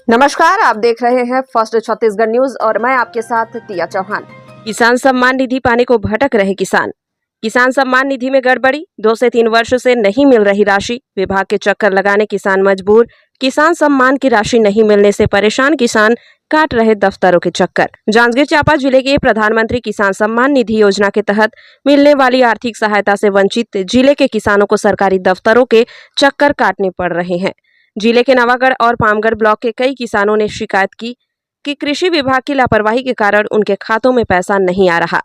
नमस्कार, आप देख रहे हैं फर्स्ट छत्तीसगढ़ न्यूज और मैं आपके साथ तिया चौहान। किसान सम्मान निधि पाने को भटक रहे किसान। किसान सम्मान निधि में गड़बड़ी, 2 से 3 वर्ष से नहीं मिल रही राशि, विभाग के चक्कर लगाने किसान मजबूर। किसान सम्मान की राशि नहीं मिलने से परेशान किसान काट रहे दफ्तरों के चक्कर। जांजगीर चांपा जिले के प्रधानमंत्री किसान सम्मान निधि योजना के तहत मिलने वाली आर्थिक सहायता से वंचित जिले के किसानों को सरकारी दफ्तरों के चक्कर काटने पड़ रहे हैं। जिले के नवागढ़ और पामगढ़ ब्लॉक के कई किसानों ने शिकायत की कि कृषि विभाग की लापरवाही के कारण उनके खातों में पैसा नहीं आ रहा।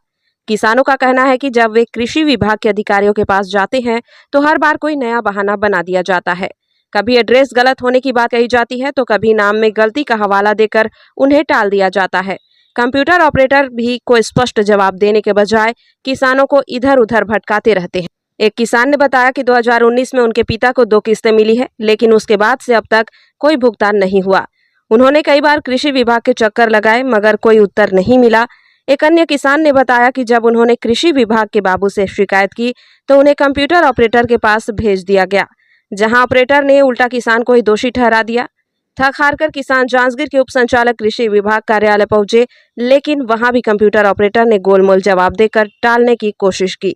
किसानों का कहना है कि जब वे कृषि विभाग के अधिकारियों के पास जाते हैं तो हर बार कोई नया बहाना बना दिया जाता है। कभी एड्रेस गलत होने की बात कही जाती है तो कभी नाम में गलती का हवाला देकर उन्हें टाल दिया जाता है। कंप्यूटर ऑपरेटर भी कोई स्पष्ट जवाब देने के बजाय किसानों को इधर उधर भटकाते रहते हैं। एक किसान ने बताया कि 2019 में उनके पिता को 2 किस्तें मिली है, लेकिन उसके बाद से अब तक कोई भुगतान नहीं हुआ। उन्होंने कई बार कृषि विभाग के चक्कर लगाए मगर कोई उत्तर नहीं मिला। एक अन्य किसान ने बताया कि जब उन्होंने कृषि विभाग के बाबू से शिकायत की तो उन्हें कंप्यूटर ऑपरेटर के पास भेज दिया गया, जहां ऑपरेटर ने उल्टा किसान को ही दोषी ठहरा दिया। थक हार कर किसान जांजगीर के उप संचालक कृषि विभाग कार्यालय पहुंचे, लेकिन वहां भी कंप्यूटर ऑपरेटर ने गोलमोल जवाब देकर टालने की कोशिश की।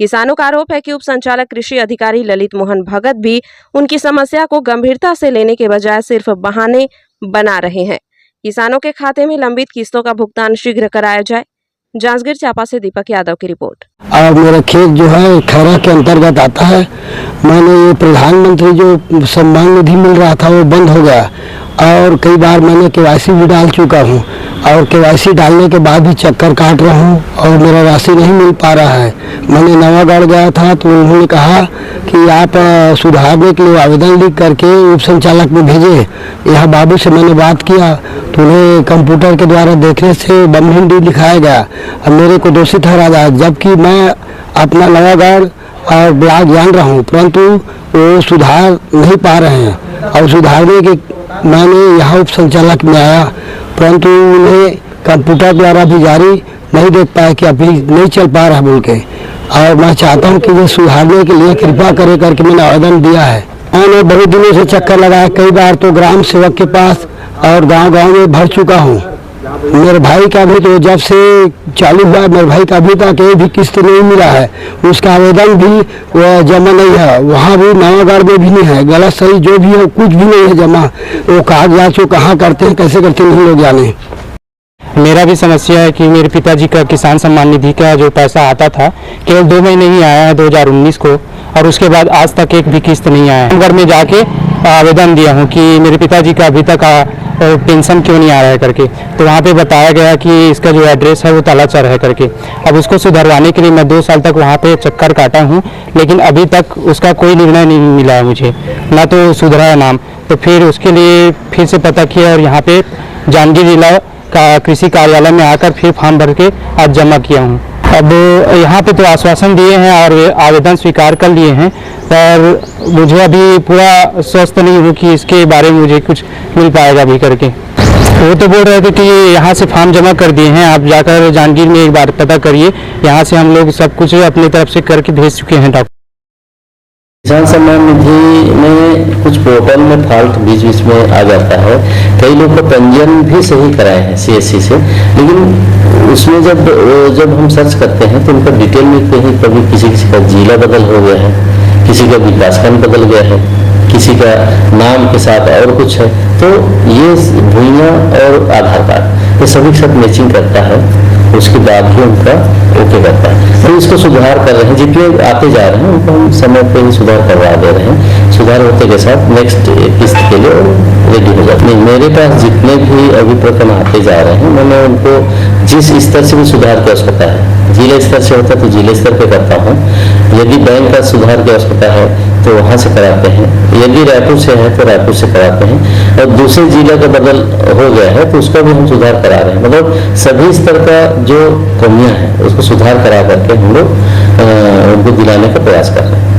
किसानों का आरोप है कि उप संचालक कृषि अधिकारी ललित मोहन भगत भी उनकी समस्या को गंभीरता से लेने के बजाय सिर्फ बहाने बना रहे हैं। किसानों के खाते में लंबित किस्तों का भुगतान शीघ्र कराया जाए। जांजगीर चांपा से दीपक यादव की रिपोर्ट। और मेरा खेत जो है खैरा के अंतर्गत आता है। मैंने ये प्रधानमंत्री जो सम्मान निधि मिल रहा था वो बंद हो गया और कई बार मैंने केवाईसी भी डाल चुका हूँ और केवाईसी डालने के बाद भी चक्कर काट रहा हूँ और मेरा राशि नहीं मिल पा रहा है। मैंने नवागढ़ गया था तो उन्होंने कहा कि आप सुधारने के लिए आवेदन लिख करके उप संचालक में भेजे। यहाँ बाबू से मैंने बात किया तो उन्हें कंप्यूटर के द्वारा देखने से बमहिंडी लिखाया गया और मेरे को दोषी ठहरा गया, जबकि मैं अपना नवागढ़ और ब्लॉक जान रहा हूँ, परंतु वो सुधार नहीं पा रहे हैं। और सुधारने के मैंने यहाँ उप संचालक में आया, परंतु उन्हें कंप्यूटर द्वारा भी जारी नहीं देख पाया कि अभी नहीं चल पा रहा बोल के। और मैं चाहता हूँ कि ये सुधारने के लिए कृपा करे करके मैंने आवेदन दिया है। मैंने बहुत दिनों से चक्कर लगाया, कई बार तो ग्राम सेवक के पास और गांव-गांव में भर चुका हूँ। मेरे भाई का भी तो जब से चालू हुआ मेरे भाई का अभी तक एक भी किस्त नहीं मिला है, उसका आवेदन भी जमा नहीं है। वहाँ भी नवागढ़ में भी नहीं है, गलत सही जो भी हो कुछ भी नहीं है जमा। वो कागजात जो कहाँ करते हैं कैसे करते हैं नहीं लोग जाने। मेरा भी समस्या है कि मेरे पिताजी का किसान सम्मान निधि का जो पैसा आता था केवल 2 महीने ही आया है 2019 को, और उसके बाद आज तक एक भी किस्त नहीं आया है। घर में जाके आवेदन दिया हूँ कि मेरे पिताजी का अभी तक पेंशन क्यों नहीं आ रहा है करके, तो वहाँ पे बताया गया कि इसका जो एड्रेस है वो तालाचर है करके। अब उसको सुधरवाने के लिए मैं 2 साल तक वहाँ पे चक्कर काटा हूँ, लेकिन अभी तक उसका कोई निर्णय नहीं मिला है मुझे, ना तो सुधरा है नाम। तो फिर उसके लिए फिर से पता किया और यहाँ पे जांजगीर जिला का कृषि कार्यालय में आकर फिर फॉर्म भर के आज जमा किया हूँ। अब यहाँ पे तो आश्वासन दिए हैं और आवेदन स्वीकार कर लिए हैं, पर मुझे अभी पूरा स्वस्थ नहीं हूँ कि इसके बारे में मुझे कुछ मिल पाएगा भी करके। वो तो बोल रहे थे कि यहाँ से फॉर्म जमा कर दिए हैं, आप जाकर जांजगीर में एक बार पता करिए। यहाँ से हम लोग सब कुछ अपनी तरफ से करके भेज चुके हैं डॉक्टर। किसान सम्मान निधि में कुछ पोर्टल में फॉल्ट बीच बीच में आ जाता है। कई लोग का पंजीयन भी सही कराए हैं CSC से, लेकिन उसमें जब हम सर्च करते हैं तो उनका डिटेल में कभी किसी का जिला बदल हो गया है, किसी का विकासखंड बदल गया है, किसी का नाम के साथ और कुछ है। तो ये भूइयाँ और आधार कार्ड ये सभी के साथ मैचिंग करता है, उसके बाद भी उनका ओके करता है। तो इसको सुधार कर रहे हैं, जितने आते जा रहे हैं उनको हम समय पे ही सुधार करवा दे रहे हैं। सुधार होते के साथ नेक्स्ट किस्त के लिए रेडी हो जाते हैं। मेरे पास जितने भी अभी प्रकरण आते जा रहे हैं मैंने उनको जिस स्तर से भी सुधार की आवश्यकता है, जिला स्तर से होता है तो जिले स्तर पे करता हूँ। यदि बैंक का सुधार की आवश्यकता है तो वहाँ से कराते हैं, यदि रायपुर से है तो रायपुर से कराते हैं, और दूसरे जिला का बदल हो गया है तो उसका भी हम सुधार करा रहे हैं। मतलब सभी स्तर का जो कमियां हैं उसको सुधार करा करके हम लोग उनको दिलाने का प्रयास कर रहे हैं।